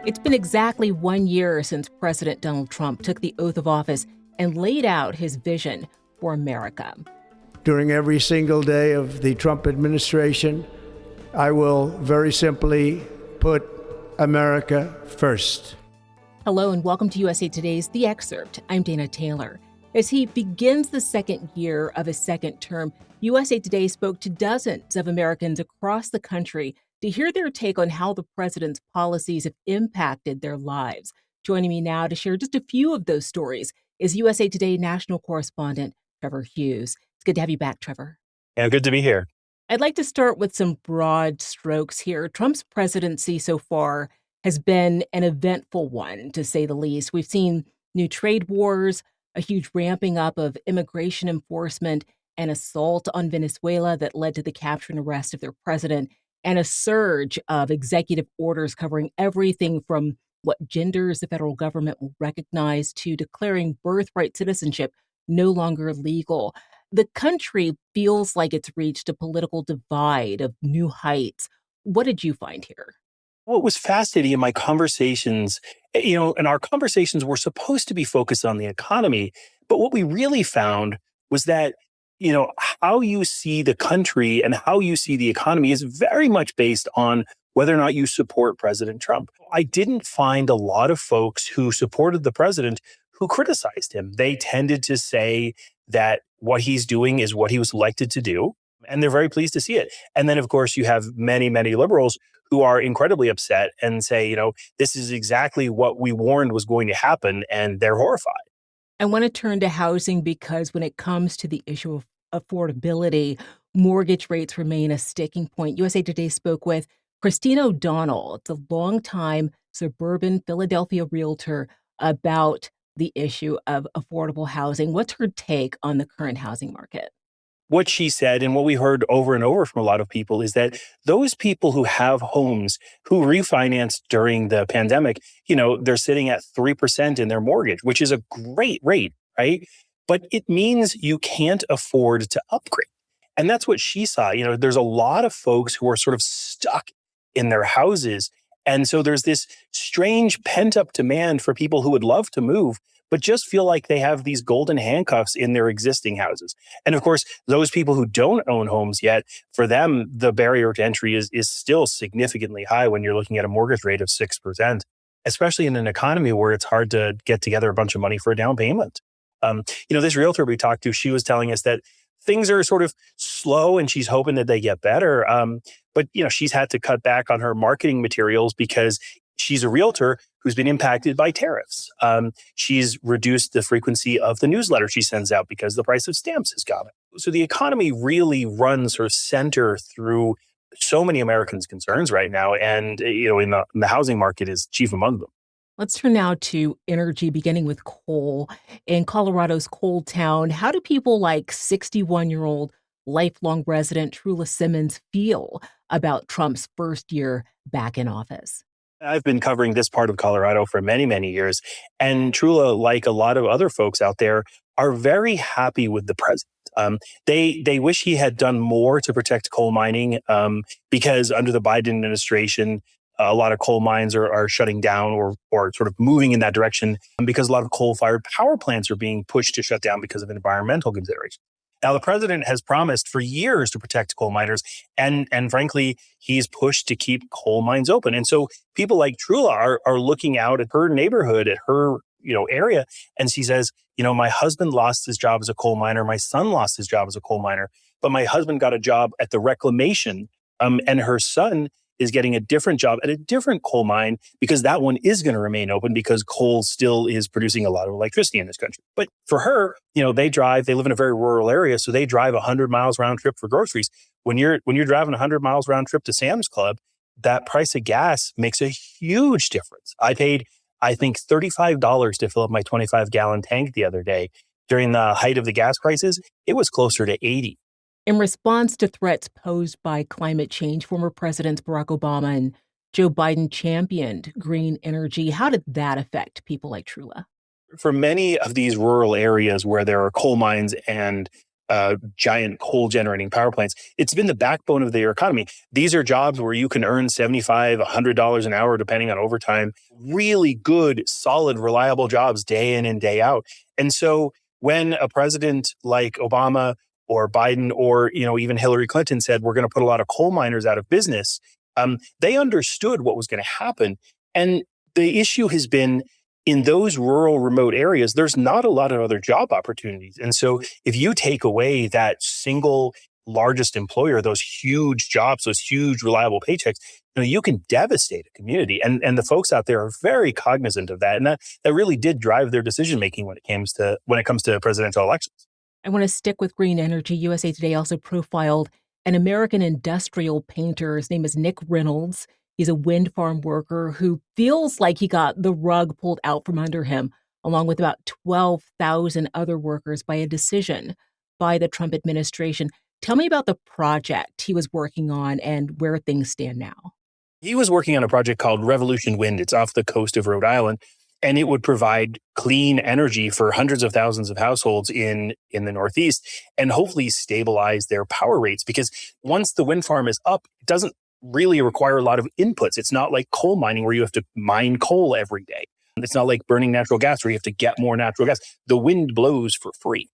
It's been exactly 1 year since President Donald Trump took the oath of office and laid out his vision for America. During every single day of the Trump administration, I will very simply put America first. Hello and welcome to USA Today's The Excerpt. I'm Dana Taylor. As he begins the second year of his second term, USA Today spoke to dozens of Americans across the country to hear their take on how the president's policies have impacted their lives. Joining me now to share just a few of those stories is USA Today national correspondent Trevor Hughes. It's good to have you back, Trevor. Yeah, good to be here. I'd like to start with some broad strokes here. Trump's presidency so far has been an eventful one, to say the least. We've seen new trade wars, a huge ramping up of immigration enforcement, an assault on Venezuela that led to the capture and arrest of their president, and a surge of executive orders covering everything from what genders the federal government will recognize to declaring birthright citizenship no longer legal. The country feels like it's reached a political divide of new heights. What did you find here? What was fascinating in my conversations, and our conversations were supposed to be focused on the economy, but what we really found was that, how you see the country and how you see the economy is very much based on whether or not you support President Trump. I didn't find a lot of folks who supported the president who criticized him. They tended to say that what he's doing is what he was elected to do, and they're very pleased to see it. And then, of course, you have many, many liberals who are incredibly upset and say, this is exactly what we warned was going to happen, and they're horrified. I want to turn to housing because when it comes to the issue of affordability, mortgage rates remain a sticking point. USA Today spoke with Christine O'Donnell, the longtime suburban Philadelphia realtor, about the issue of affordable housing. What's her take on the current housing market? What she said and what we heard over and over from a lot of people is that those people who have homes who refinanced during the pandemic, they're sitting at 3% in their mortgage, which is a great rate, right? But it means you can't afford to upgrade. And that's what she saw. There's a lot of folks who are sort of stuck in their houses. And so there's this strange pent-up demand for people who would love to move, but just feel like they have these golden handcuffs in their existing houses. And of course, those people who don't own homes yet, for them, the barrier to entry is still significantly high when you're looking at a mortgage rate of 6%, especially in an economy where it's hard to get together a bunch of money for a down payment. This realtor we talked to, she was telling us that things are sort of slow and she's hoping that they get better. But she's had to cut back on her marketing materials because she's a realtor who's been impacted by tariffs. She's reduced the frequency of the newsletter she sends out because the price of stamps has gone up. So the economy really runs sort of center through so many Americans' concerns right now. And, in the housing market is chief among them. Let's turn now to energy, beginning with coal. In Colorado's coal town, how do people like 61-year-old lifelong resident Trula Simmons feel about Trump's first year back in office? I've been covering this part of Colorado for many, many years. And Trula, like a lot of other folks out there, are very happy with the president. They wish he had done more to protect coal mining because under the Biden administration, a lot of coal mines are shutting down or sort of moving in that direction because a lot of coal-fired power plants are being pushed to shut down because of environmental considerations. Now, the president has promised for years to protect coal miners, and frankly, he's pushed to keep coal mines open. And so people like Trula are looking out at her neighborhood, at her area, and she says, my husband lost his job as a coal miner, my son lost his job as a coal miner, but my husband got a job at the reclamation, and her son is getting a different job at a different coal mine because that one is going to remain open because coal still is producing a lot of electricity in this country. But for her, they live in a very rural area, so they drive 100 miles round trip for groceries. When you're driving 100 miles round trip to Sam's Club, that price of gas makes a huge difference. I paid, I think, $35 to fill up my 25-gallon tank the other day. During the height of the gas prices, it was closer to 80. In response to threats posed by climate change, former Presidents Barack Obama and Joe Biden championed green energy. How did that affect people like Trula? For many of these rural areas where there are coal mines and giant coal generating power plants. It's been the backbone of their economy. These are jobs where you can earn $75, $100 an hour, depending on overtime. Really good, solid, reliable jobs day in and day out. And so when a president like Obama or Biden or even Hillary Clinton said, we're going to put a lot of coal miners out of business, they understood what was going to happen. And the issue has been in those rural, remote areas, there's not a lot of other job opportunities. And so if you take away that single largest employer, those huge jobs, those huge reliable paychecks, you can devastate a community. And the folks out there are very cognizant of that. And that really did drive their decision making when it comes to presidential elections. I want to stick with green energy. USA Today also profiled an American industrial painter. His name is Nick Reynolds. He's a wind farm worker who feels like he got the rug pulled out from under him, along with about 12,000 other workers by a decision by the Trump administration. Tell me about the project he was working on and where things stand now. He was working on a project called Revolution Wind. It's off the coast of Rhode Island, and it would provide clean energy for hundreds of thousands of households in the Northeast and hopefully stabilize their power rates. Because once the wind farm is up, it doesn't really require a lot of inputs. It's not like coal mining where you have to mine coal every day. It's not like burning natural gas where you have to get more natural gas. The wind blows for free.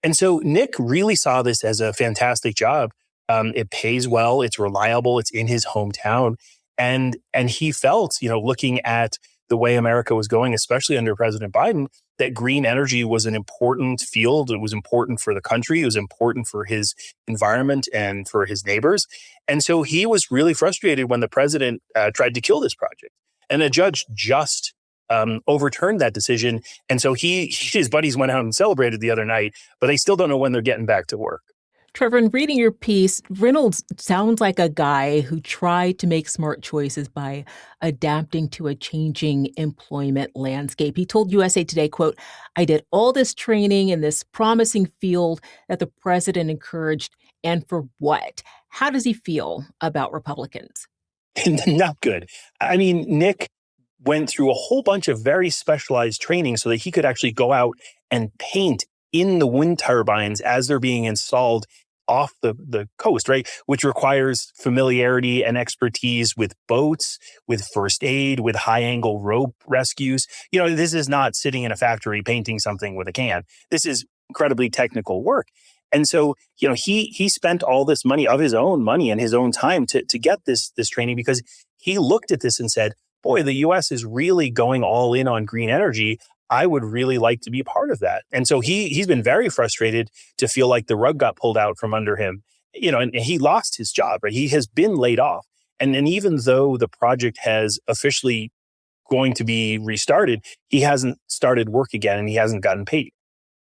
And so Nick really saw this as a fantastic job. It pays well, it's reliable, it's in his hometown. And he felt, looking at the way America was going, especially under President Biden, that green energy was an important field. It was important for the country. It was important for his environment and for his neighbors. And so he was really frustrated when the president tried to kill this project. And a judge just overturned that decision. And so his buddies went out and celebrated the other night, but they still don't know when they're getting back to work. Trevor, in reading your piece, Reynolds sounds like a guy who tried to make smart choices by adapting to a changing employment landscape. He told USA Today, quote, "I did all this training in this promising field that the president encouraged, and for what?" How does he feel about Republicans? Not good. I mean, Nick went through a whole bunch of very specialized training so that he could actually go out and paint in the wind turbines as they're being installed off the coast, right? Which requires familiarity and expertise with boats, with first aid, with high angle rope rescues. This is not sitting in a factory painting something with a can. This is incredibly technical work. And so, he spent all this money of his own money and his own time to get this training because he looked at this and said, boy, the US is really going all in on green energy. I would really like to be part of that. And so he's been very frustrated to feel like the rug got pulled out from under him, and he lost his job, right? He has been laid off. And even though the project has officially going to be restarted, he hasn't started work again and he hasn't gotten paid.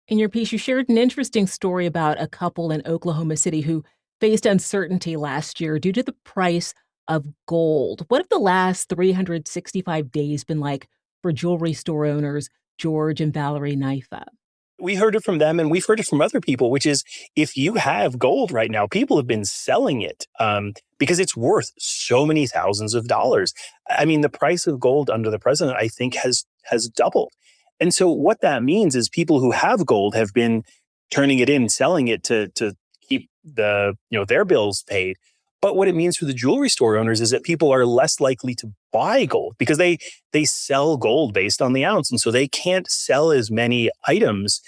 In your piece, you shared an interesting story about a couple in Oklahoma City who faced uncertainty last year due to the price of gold. What have the last 365 days been like for jewelry store owners George and Valerie Naifa? We heard it from them and we've heard it from other people, which is if you have gold right now, people have been selling it because it's worth so many thousands of dollars. I mean, the price of gold under the president, I think, has doubled. And so what that means is people who have gold have been turning it in, selling it to keep their bills paid. But what it means for the jewelry store owners is that people are less likely to buy gold because they sell gold based on the ounce. And so they can't sell as many items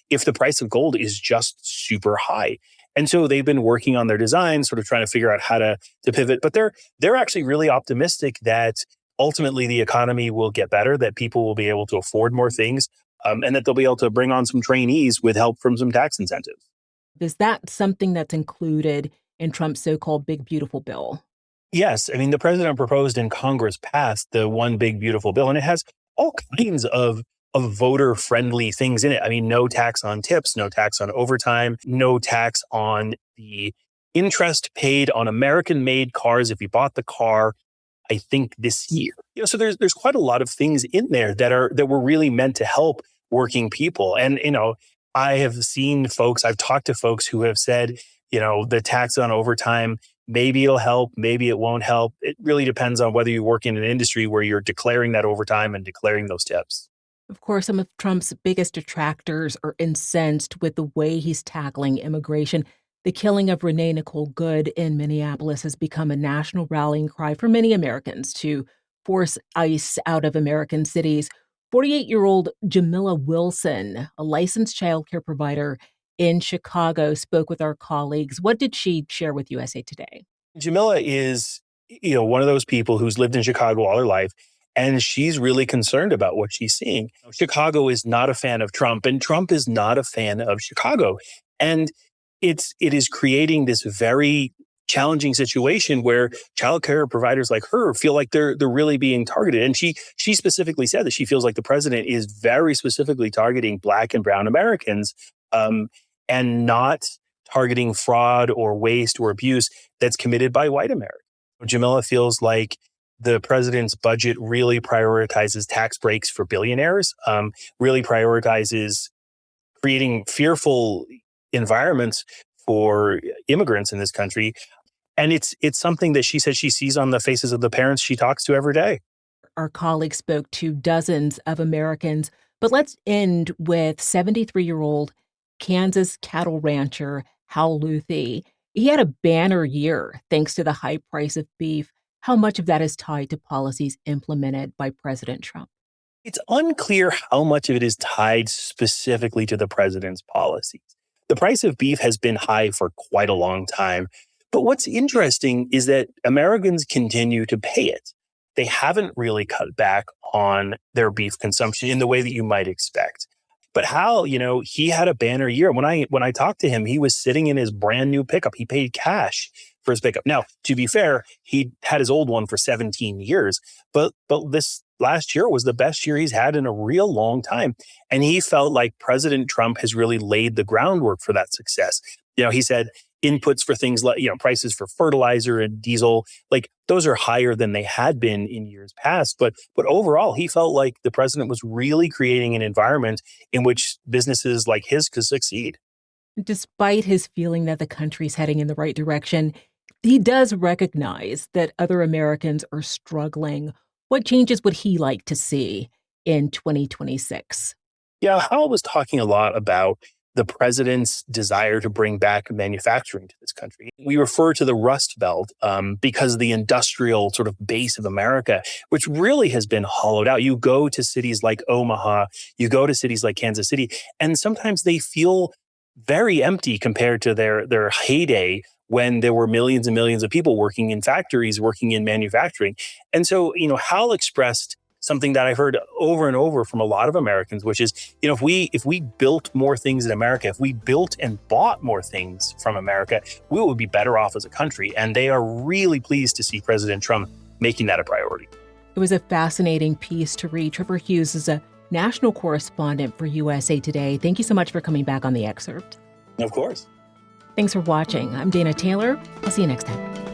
if the price of gold is just super high. And so they've been working on their design, sort of trying to figure out how to pivot. But they're actually really optimistic that ultimately the economy will get better, that people will be able to afford more things, and that they'll be able to bring on some trainees with help from some tax incentives. Is that something that's included in Trump's so-called Big Beautiful Bill? Yes. I mean, the president proposed and Congress passed the One Big Beautiful Bill, and it has all kinds of voter-friendly things in it. I mean, no tax on tips, no tax on overtime, no tax on the interest paid on American-made cars if you bought the car, I think, this year. So there's quite a lot of things in there that were really meant to help working people. And, I have seen I've talked to folks who have said, the tax on overtime, maybe it'll help, maybe it won't help. It really depends on whether you work in an industry where you're declaring that overtime and declaring those tips. Of course, some of Trump's biggest detractors are incensed with the way he's tackling immigration. The killing of Renee Nicole Good in Minneapolis has become a national rallying cry for many Americans to force ICE out of American cities. 48-year-old Jamila Wilson, a licensed childcare provider in Chicago, spoke with our colleagues. What did she share with USA Today? Jamila is, one of those people who's lived in Chicago all her life, and she's really concerned about what she's seeing. Chicago is not a fan of Trump, and Trump is not a fan of Chicago. And it is creating this very challenging situation where childcare providers like her feel like they're really being targeted. And she specifically said that she feels like the president is very specifically targeting Black and brown Americans, and not targeting fraud or waste or abuse that's committed by white Americans. Jamila feels like the president's budget really prioritizes tax breaks for billionaires, really prioritizes creating fearful environments for immigrants in this country. And it's something that she says she sees on the faces of the parents she talks to every day. Our colleague spoke to dozens of Americans, but let's end with 73-year-old Kansas cattle rancher Hal Luthi. He had a banner year thanks to the high price of beef. How much of that is tied to policies implemented by President Trump? It's unclear how much of it is tied specifically to the president's policies. The price of beef has been high for quite a long time. But what's interesting is that Americans continue to pay it. They haven't really cut back on their beef consumption in the way that you might expect. But Hal, he had a banner year. When I talked to him, he was sitting in his brand new pickup. He paid cash for his pickup. Now, to be fair, he had his old one for 17 years, but this last year was the best year he's had in a real long time. And he felt like President Trump has really laid the groundwork for that success. He said inputs for things like, prices for fertilizer and diesel, like those are higher than they had been in years past. But overall, he felt like the president was really creating an environment in which businesses like his could succeed. Despite his feeling that the country's heading in the right direction, he does recognize that other Americans are struggling. What changes would he like to see in 2026? Yeah, Hal was talking a lot about the president's desire to bring back manufacturing to this country. We refer to the Rust Belt because the industrial sort of base of America, which really has been hollowed out. You go to cities like Omaha, you go to cities like Kansas City, and sometimes they feel very empty compared to their heyday when there were millions and millions of people working in factories, working in manufacturing. And so, Hal expressed something that I've heard over and over from a lot of Americans, which is, if we built more things in America, if we built and bought more things from America, we would be better off as a country. And they are really pleased to see President Trump making that a priority. It was a fascinating piece to read. Trevor Hughes is a national correspondent for USA Today. Thank you so much for coming back on The Excerpt. Of course. Thanks for watching. I'm Dana Taylor. I'll see you next time.